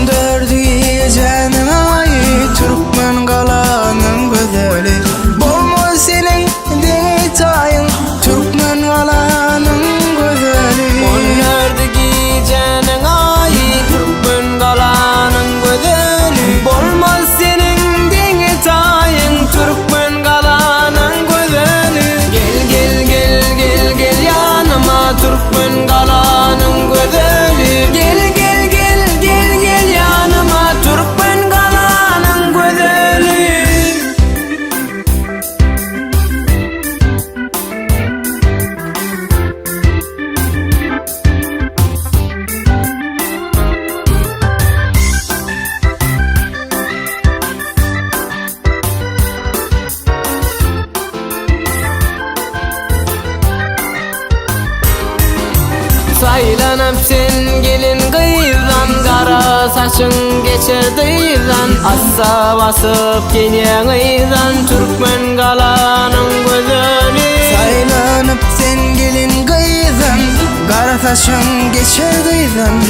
dördüğü canına Türkmen galanın güzeli. Bolmaz senin detayın Türkmen galanın güzeli. Dördüğü canına Türkmen galanın güzeli. Bolmaz senin detayın Türkmen galanın güzeli. Gel gel gel gel gel yanıma Türkmen galanın güzeli. Gel gel gel gel gel yanıma Türkmen galanın güzeli. Saylanıp sen gelin kıyıdan, kara saçın geçer dıydan. Assa basıp geniyağıydan Türkmen galanın güzeli. Saylanıp sen gelin kıyıdan, kara saçın geçer dıydan.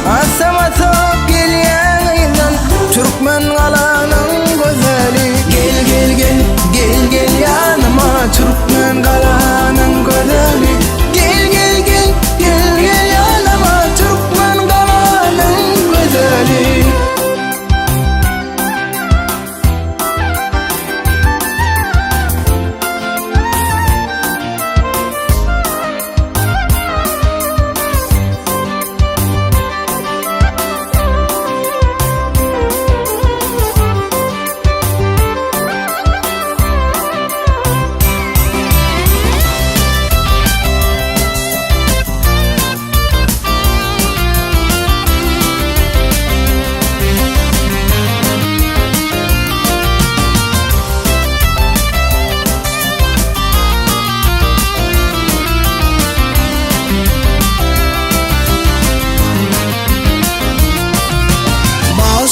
Asama top geliyağıydan Türkmen galanın güzeli. Gel gel gel gel gel yanıma Türkmen galanın güzeli. Gel gel gel gel gel yanıma Türkmen galanın güzeli.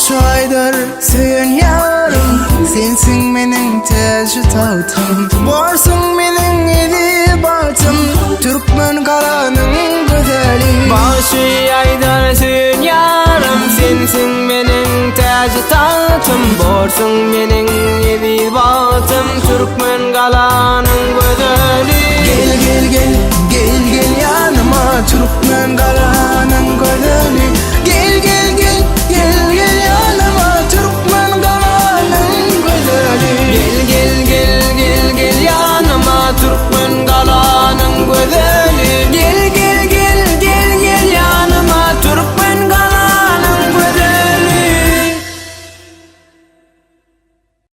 Şaydar sen yarım, sensin menin teci tağtım. Varsın menin edibatım Türkmen galanın güzeli. Başı aydar sen yarım, sensin benim teci tahtım. Borsun benim edibatım Türkmen galanın güzeli.